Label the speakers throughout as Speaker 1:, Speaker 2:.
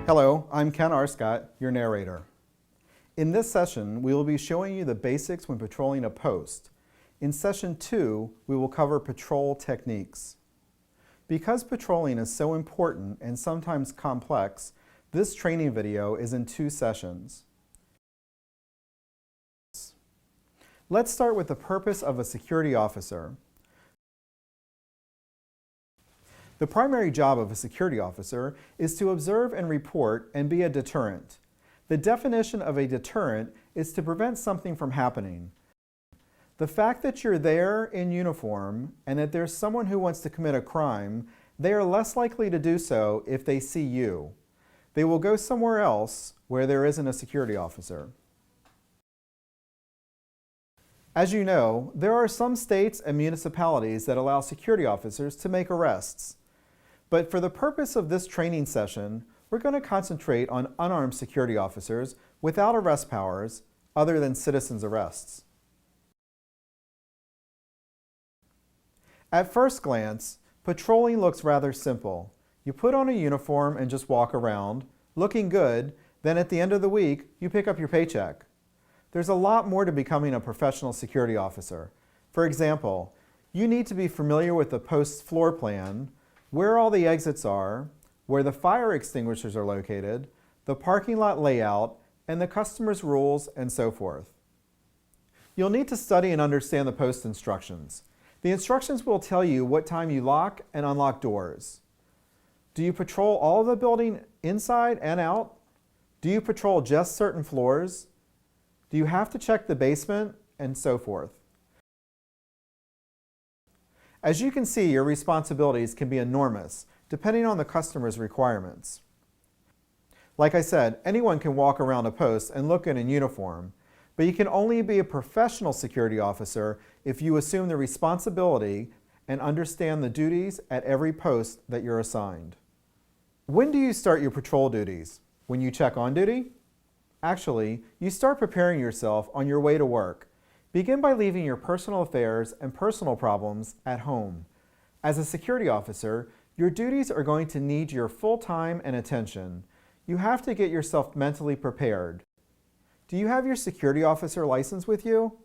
Speaker 1: Hello, I'm Ken Arscott, your narrator. In this session, we will be showing you the basics when patrolling a post. In session 2, we will cover patrol techniques. Because patrolling is so important and sometimes complex, this training video is in 2 sessions. Let's start with the purpose of a security officer. The primary job of a security officer is to observe and report and be a deterrent. The definition of a deterrent is to prevent something from happening. The fact that you're there in uniform and that there's someone who wants to commit a crime, they are less likely to do so if they see you. They will go somewhere else where there isn't a security officer. As you know, there are some states and municipalities that allow security officers to make arrests. But for the purpose of this training session, we're going to concentrate on unarmed security officers without arrest powers other than citizens' arrests. At first glance, patrolling looks rather simple. You put on a uniform and just walk around, looking good, then at the end of the week, you pick up your paycheck. There's a lot more to becoming a professional security officer. For example, you need to be familiar with the post's floor plan, where all the exits are, where the fire extinguishers are located, the parking lot layout, and the customer's rules, and so forth. You'll need to study and understand the post instructions. The instructions will tell you what time you lock and unlock doors. Do you patrol all of the building inside and out? Do you patrol just certain floors? Do you have to check the basement? And so forth. As you can see, your responsibilities can be enormous, depending on the customer's requirements. Like I said, anyone can walk around a post and look in uniform, but you can only be a professional security officer if you assume the responsibility and understand the duties at every post that you're assigned. When do you start your patrol duties? When you check on duty? Actually, you start preparing yourself on your way to work. Begin by leaving your personal affairs and personal problems at home. As a security officer, your duties are going to need your full time and attention. You have to get yourself mentally prepared. Do you have your security officer license with you?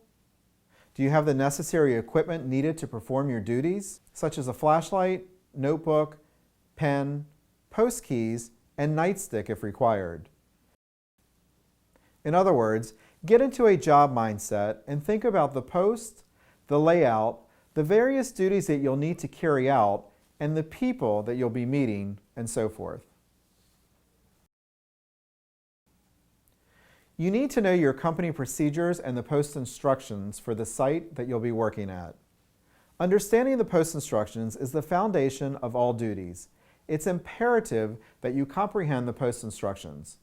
Speaker 1: Do you have the necessary equipment needed to perform your duties, such as a flashlight, notebook, pen, post keys, and nightstick if required? In other words, get into a job mindset and think about the post, the layout, the various duties that you'll need to carry out, and the people that you'll be meeting, and so forth. You need to know your company procedures and the post instructions for the site that you'll be working at. Understanding the post instructions is the foundation of all duties. It's imperative that you comprehend the post instructions.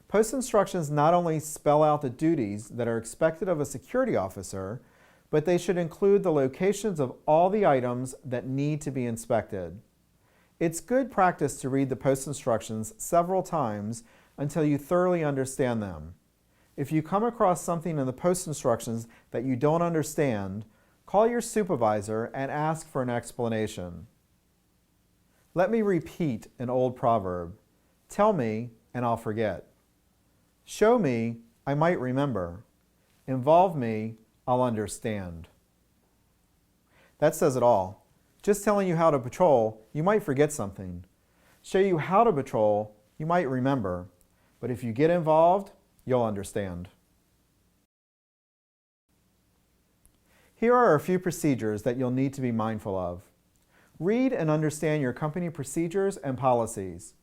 Speaker 1: Post instructions not only spell out the duties that are expected of a security officer, but they should include the locations of all the items that need to be inspected. It's good practice to read the post instructions several times until you thoroughly understand them. If you come across something in the post instructions that you don't understand, call your supervisor and ask for an explanation. Let me repeat an old proverb. Tell me and I'll forget. Show me, I might remember. Involve me, I'll understand. That says it all. Just telling you how to patrol, you might forget something. Show you how to patrol, you might remember. But if you get involved, you'll understand. Here are a few procedures that you'll need to be mindful of. Read and understand your company procedures and policies.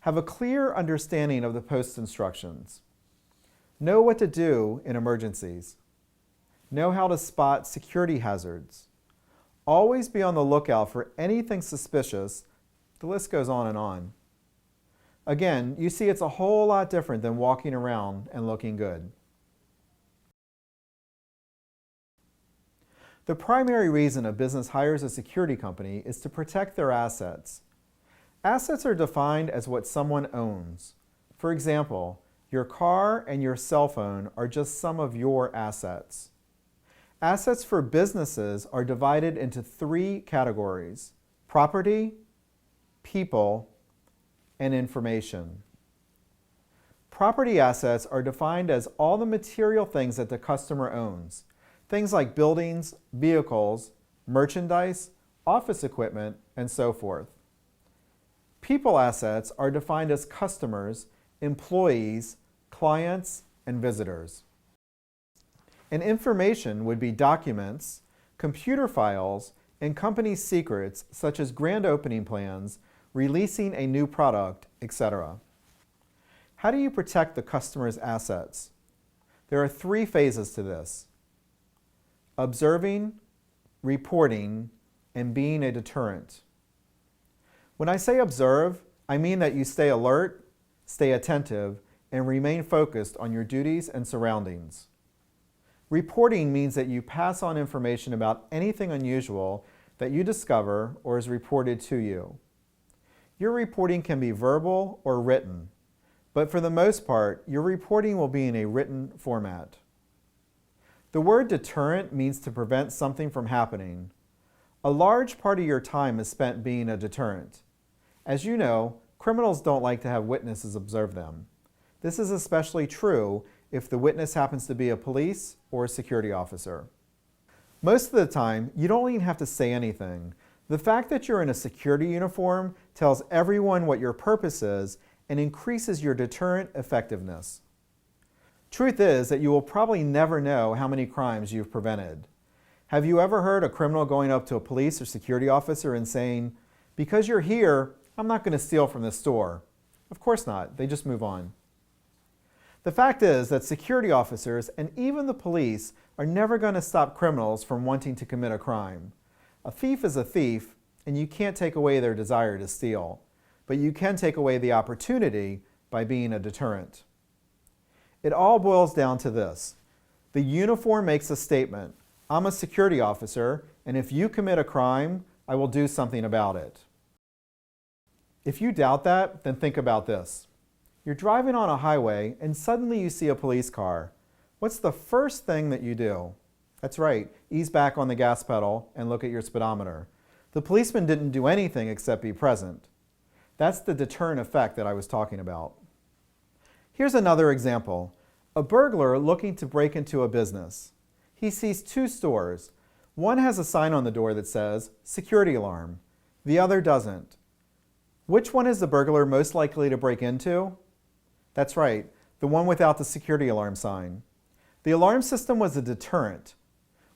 Speaker 1: Have a clear understanding of the post instructions. Know what to do in emergencies. Know how to spot security hazards. Always be on the lookout for anything suspicious. The list goes on and on. Again, you see it's a whole lot different than walking around and looking good. The primary reason a business hires a security company is to protect their assets. Assets are defined as what someone owns. For example, your car and your cell phone are just some of your assets. Assets for businesses are divided into 3 categories: property, people, and information. Property assets are defined as all the material things that the customer owns. Things like buildings, vehicles, merchandise, office equipment, and so forth. People assets are defined as customers, employees, clients, and visitors. And information would be documents, computer files, and company secrets such as grand opening plans, releasing a new product, etc. How do you protect the customer's assets? There are 3 phases to this: observing, reporting, and being a deterrent. When I say observe, I mean that you stay alert, stay attentive, and remain focused on your duties and surroundings. Reporting means that you pass on information about anything unusual that you discover or is reported to you. Your reporting can be verbal or written, but for the most part, your reporting will be in a written format. The word deterrent means to prevent something from happening. A large part of your time is spent being a deterrent. As you know, criminals don't like to have witnesses observe them. This is especially true if the witness happens to be a police or a security officer. Most of the time, you don't even have to say anything. The fact that you're in a security uniform tells everyone what your purpose is and increases your deterrent effectiveness. Truth is that you will probably never know how many crimes you've prevented. Have you ever heard a criminal going up to a police or security officer and saying, "Because you're here, I'm not going to steal from this store"? Of course not. They just move on. The fact is that security officers and even the police are never going to stop criminals from wanting to commit a crime. A thief is a thief, and you can't take away their desire to steal, but you can take away the opportunity by being a deterrent. It all boils down to this. The uniform makes a statement: I'm a security officer, and if you commit a crime, I will do something about it. If you doubt that, then think about this. You're driving on a highway and suddenly you see a police car. What's the first thing that you do? That's right, ease back on the gas pedal and look at your speedometer. The policeman didn't do anything except be present. That's the deterrent effect that I was talking about. Here's another example. A burglar looking to break into a business. He sees 2 stores. One has a sign on the door that says, "Security alarm." The other doesn't. Which one is the burglar most likely to break into? That's right, the one without the security alarm sign. The alarm system was a deterrent.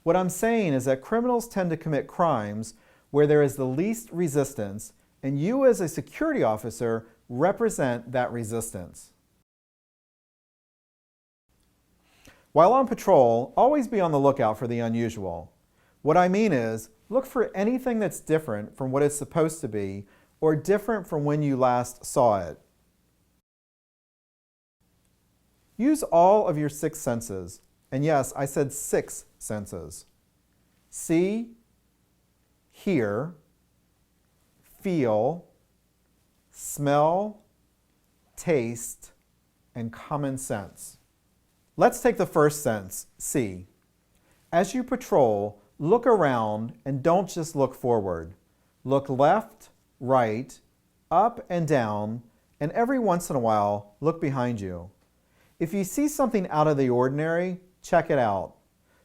Speaker 1: What I'm saying is that criminals tend to commit crimes where there is the least resistance, and you as a security officer represent that resistance. While on patrol, always be on the lookout for the unusual. What I mean is, look for anything that's different from what it's supposed to be or different from when you last saw it. Use all of your 6 senses. And yes, I said 6 senses. See, hear, feel, smell, taste, and common sense. Let's take the first sense, see. As you patrol, look around and don't just look forward. Look left, right, up and down, and every once in a while, look behind you. If you see something out of the ordinary, check it out.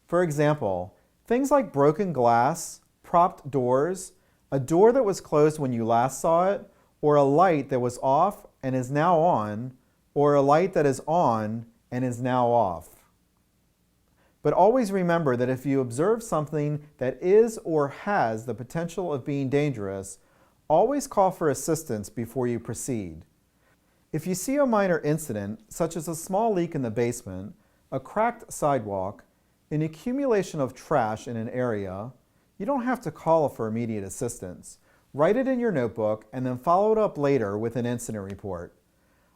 Speaker 1: For example, things like broken glass, propped doors, a door that was closed when you last saw it, or a light that was off and is now on, or a light that is on and is now off. But always remember that if you observe something that is or has the potential of being dangerous, always call for assistance before you proceed. If you see a minor incident, such as a small leak in the basement, a cracked sidewalk, an accumulation of trash in an area, you don't have to call for immediate assistance. Write it in your notebook and then follow it up later with an incident report.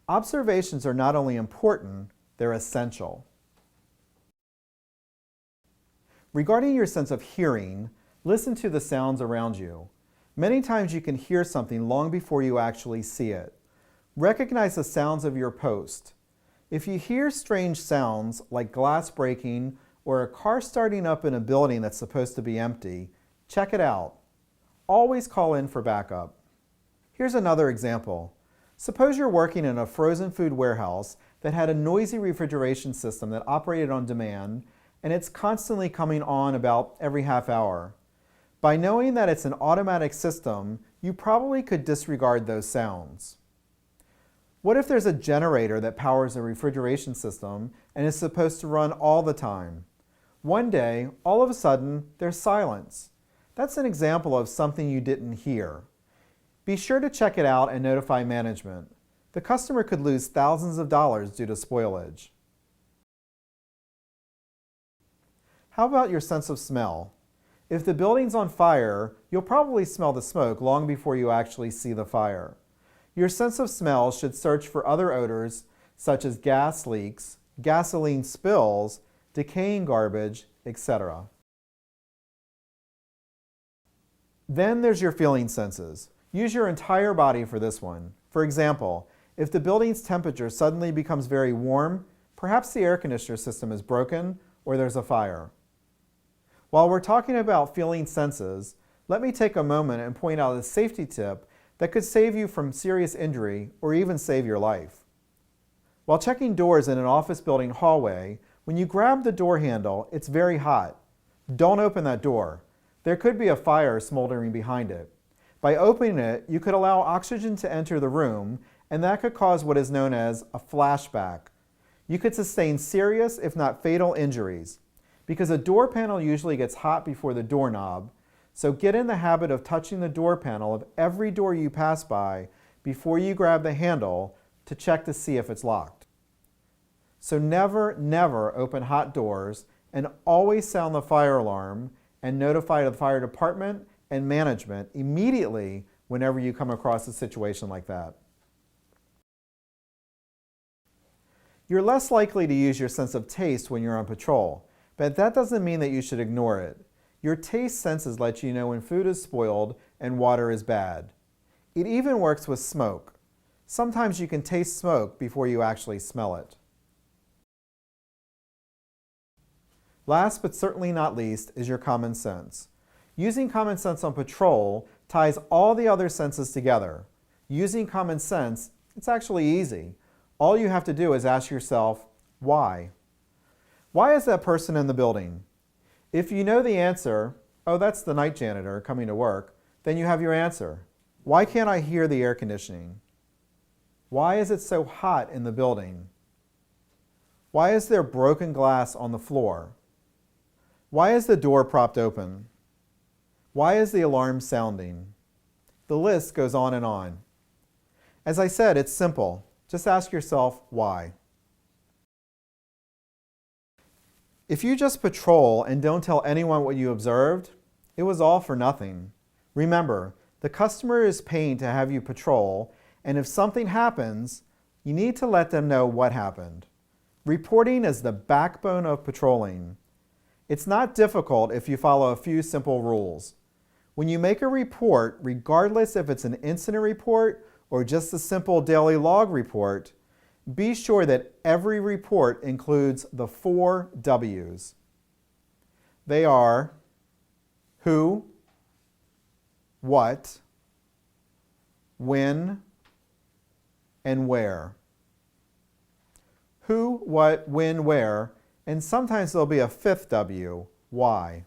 Speaker 1: Observations are not only important, they're essential. Regarding your sense of hearing, listen to the sounds around you. Many times you can hear something long before you actually see it. Recognize the sounds of your post. If you hear strange sounds like glass breaking or a car starting up in a building that's supposed to be empty, check it out. Always call in for backup. Here's another example. Suppose you're working in a frozen food warehouse that had a noisy refrigeration system that operated on demand, and it's constantly coming on about every half hour. By knowing that it's an automatic system, you probably could disregard those sounds. What if there's a generator that powers a refrigeration system and is supposed to run all the time? One day, all of a sudden, there's silence. That's an example of something you didn't hear. Be sure to check it out and notify management. The customer could lose thousands of dollars due to spoilage. How about your sense of smell? If the building's on fire, you'll probably smell the smoke long before you actually see the fire. Your sense of smell should search for other odors such as gas leaks, gasoline spills, decaying garbage, etc. Then there's your feeling senses. Use your entire body for this one. For example, if the building's temperature suddenly becomes very warm, perhaps the air conditioner system is broken or there's a fire. While we're talking about feeling senses, let me take a moment and point out a safety tip that could save you from serious injury or even save your life. While checking doors in an office building hallway, when you grab the door handle, it's very hot. Don't open that door. There could be a fire smoldering behind it. By opening it, you could allow oxygen to enter the room, and that could cause what is known as a flashback. You could sustain serious, if not fatal, injuries. Because a door panel usually gets hot before the doorknob, so get in the habit of touching the door panel of every door you pass by before you grab the handle to check to see if it's locked. So never open hot doors, and always sound the fire alarm and notify the fire department and management immediately whenever you come across a situation like that. You're less likely to use your sense of taste when you're on patrol, but that doesn't mean that you should ignore it. Your taste senses let you know when food is spoiled and water is bad. It even works with smoke. Sometimes you can taste smoke before you actually smell it. Last but certainly not least is your common sense. Using common sense on patrol ties all the other senses together. Using common sense, it's actually easy. All you have to do is ask yourself, why? Why is that person in the building? If you know the answer, oh, that's the night janitor coming to work, then you have your answer. Why can't I hear the air conditioning? Why is it so hot in the building? Why is there broken glass on the floor? Why is the door propped open? Why is the alarm sounding? The list goes on and on. As I said, it's simple. Just ask yourself, why? If you just patrol and don't tell anyone what you observed, it was all for nothing. Remember, the customer is paying to have you patrol, and if something happens, you need to let them know what happened. Reporting is the backbone of patrolling. It's not difficult if you follow a few simple rules. When you make a report, regardless if it's an incident report or just a simple daily log report, be sure that every report includes the 4 W's. They are who, what, when, and where. Who, what, when, where, and sometimes there'll be a 5th W, why.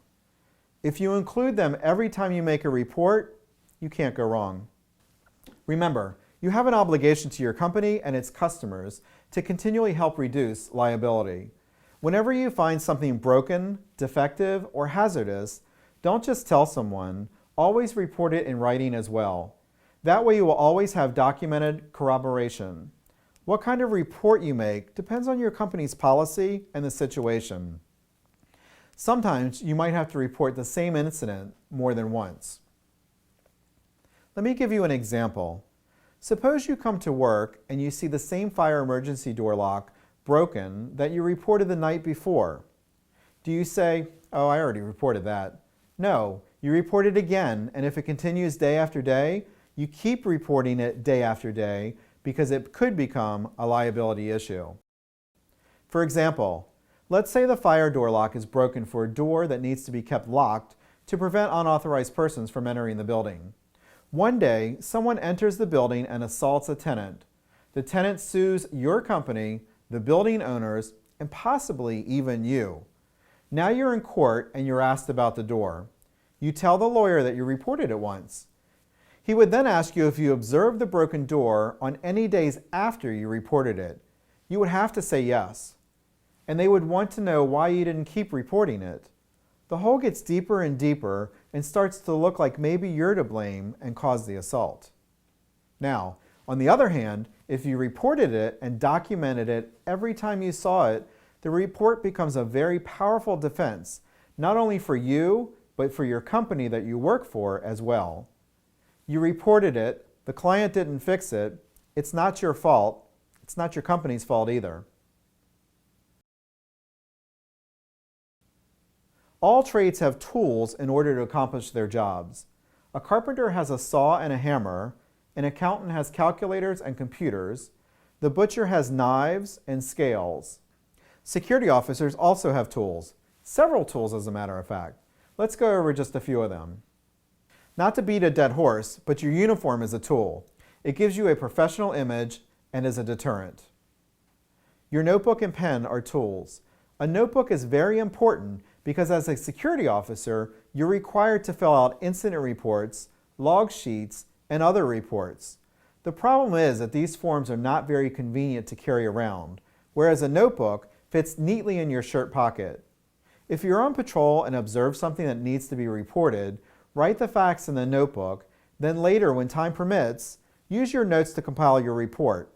Speaker 1: If you include them every time you make a report, you can't go wrong. Remember, you have an obligation to your company and its customers to continually help reduce liability. Whenever you find something broken, defective, or hazardous, don't just tell someone, always report it in writing as well. That way you will always have documented corroboration. What kind of report you make depends on your company's policy and the situation. Sometimes you might have to report the same incident more than once. Let me give you an example. Suppose you come to work and you see the same fire emergency door lock broken that you reported the night before. Do you say, oh, I already reported that? No, you report it again, and if it continues day after day, you keep reporting it day after day because it could become a liability issue. For example, let's say the fire door lock is broken for a door that needs to be kept locked to prevent unauthorized persons from entering the building. One day, someone enters the building and assaults a tenant. The tenant sues your company, the building owners, and possibly even you. Now you're in court and you're asked about the door. You tell the lawyer that you reported it once. He would then ask you if you observed the broken door on any days after you reported it. You would have to say yes. And they would want to know why you didn't keep reporting it. The hole gets deeper and deeper and starts to look like maybe you're to blame and caused the assault. Now, on the other hand, if you reported it and documented it every time you saw it, the report becomes a very powerful defense, not only for you, but for your company that you work for as well. You reported it, the client didn't fix it, it's not your fault, it's not your company's fault either. All trades have tools in order to accomplish their jobs. A carpenter has a saw and a hammer, an accountant has calculators and computers, the butcher has knives and scales. Security officers also have tools, several tools as a matter of fact. Let's go over just a few of them. Not to beat a dead horse, but your uniform is a tool. It gives you a professional image and is a deterrent. Your notebook and pen are tools. A notebook is very important because as a security officer, you're required to fill out incident reports, log sheets, and other reports. The problem is that these forms are not very convenient to carry around, whereas a notebook fits neatly in your shirt pocket. If you're on patrol and observe something that needs to be reported, write the facts in the notebook, then later, when time permits, use your notes to compile your report.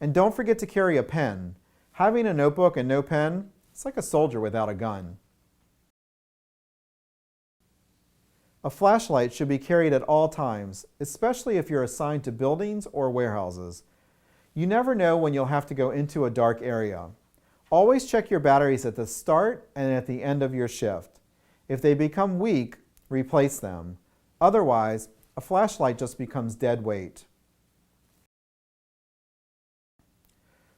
Speaker 1: And don't forget to carry a pen. Having a notebook and no pen, it's like a soldier without a gun. A flashlight should be carried at all times, especially if you're assigned to buildings or warehouses. You never know when you'll have to go into a dark area. Always check your batteries at the start and at the end of your shift. If they become weak, replace them. Otherwise, a flashlight just becomes dead weight.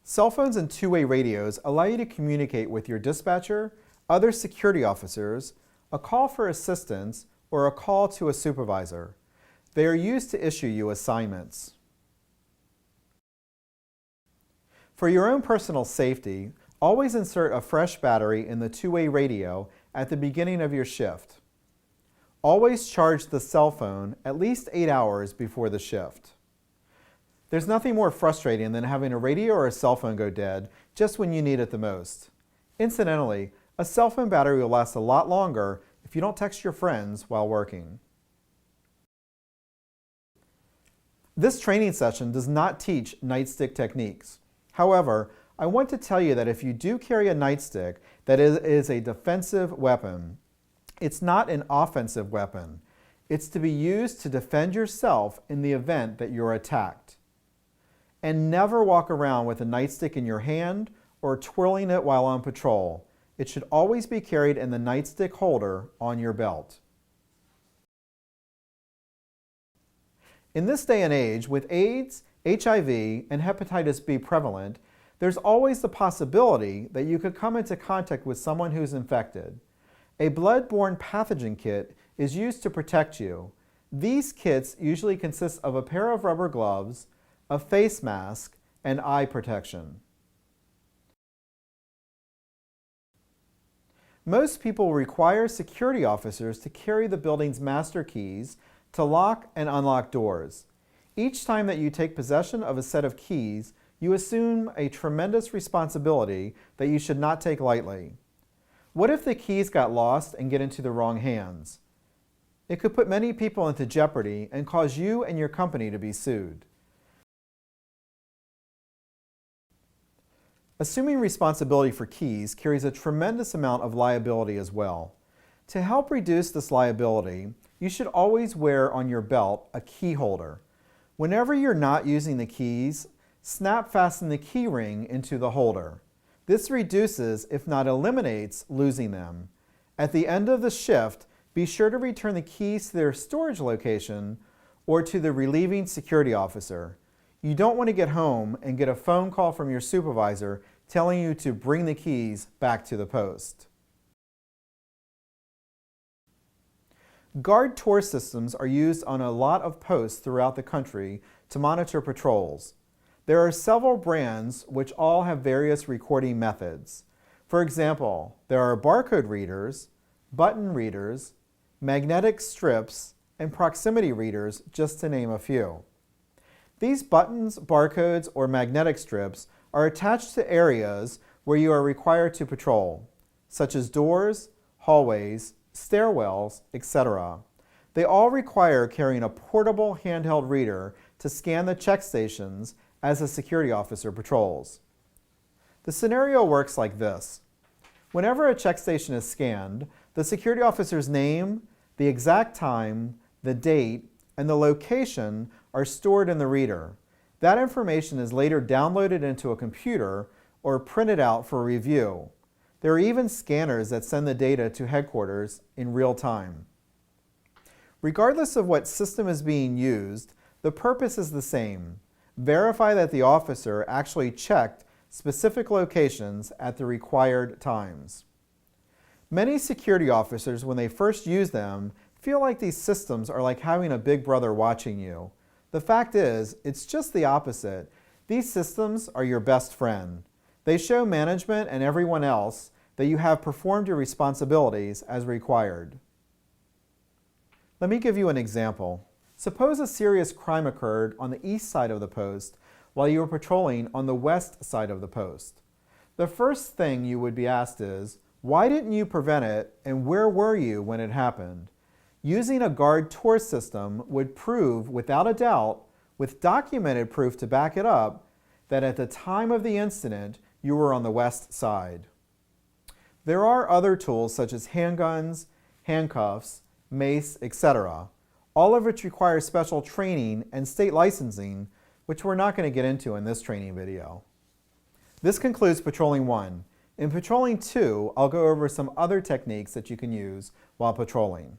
Speaker 1: Cell phones and two-way radios allow you to communicate with your dispatcher, other security officers, a call for assistance, or a call to a supervisor. They are used to issue you assignments. For your own personal safety, always insert a fresh battery in the two-way radio at the beginning of your shift. Always charge the cell phone at least 8 hours before the shift. There's nothing more frustrating than having a radio or a cell phone go dead just when you need it the most. Incidentally, a cell phone battery will last a lot longer if you don't text your friends while working. This training session does not teach nightstick techniques. However, I want to tell you that if you do carry a nightstick that is a defensive weapon, it's not an offensive weapon. It's to be used to defend yourself in the event that you're attacked. And never walk around with a nightstick in your hand or twirling it while on patrol. It should always be carried in the nightstick holder on your belt. In this day and age, with AIDS, HIV, and hepatitis B prevalent, there's always the possibility that you could come into contact with someone who's infected. A blood-borne pathogen kit is used to protect you. These kits usually consist of a pair of rubber gloves, a face mask, and eye protection. Most people require security officers to carry the building's master keys to lock and unlock doors. Each time that you take possession of a set of keys, you assume a tremendous responsibility that you should not take lightly. What if the keys got lost and get into the wrong hands? It could put many people into jeopardy and cause you and your company to be sued. Assuming responsibility for keys carries a tremendous amount of liability as well. To help reduce this liability, you should always wear on your belt a key holder. Whenever you're not using the keys, snap fasten the key ring into the holder. This reduces, if not eliminates, losing them. At the end of the shift, be sure to return the keys to their storage location or to the relieving security officer. You don't want to get home and get a phone call from your supervisor telling you to bring the keys back to the post. Guard tour systems are used on a lot of posts throughout the country to monitor patrols. There are several brands which all have various recording methods. For example, there are barcode readers, button readers, magnetic strips, and proximity readers, just to name a few. These buttons, barcodes, or magnetic strips are attached to areas where you are required to patrol, such as doors, hallways, stairwells, etc. They all require carrying a portable handheld reader to scan the check stations as a security officer patrols. The scenario works like this. Whenever a check station is scanned, the security officer's name, the exact time, the date, and the location are stored in the reader. That information is later downloaded into a computer or printed out for review. There are even scanners that send the data to headquarters in real time. Regardless of what system is being used, the purpose is the same. Verify that the officer actually checked specific locations at the required times. Many security officers, when they first use them, feel like these systems are like having a big brother watching you. The fact is, it's just the opposite. These systems are your best friend. They show management and everyone else that you have performed your responsibilities as required. Let me give you an example. Suppose a serious crime occurred on the east side of the post while you were patrolling on the west side of the post. The first thing you would be asked is, why didn't you prevent it and where were you when it happened? Using a guard tour system would prove without a doubt, with documented proof to back it up, that at the time of the incident you were on the west side. There are other tools such as handguns, handcuffs, mace, etc., all of which require special training and state licensing, which we're not going to get into in this training video. This concludes Patrolling 1. In Patrolling 2, I'll go over some other techniques that you can use while patrolling.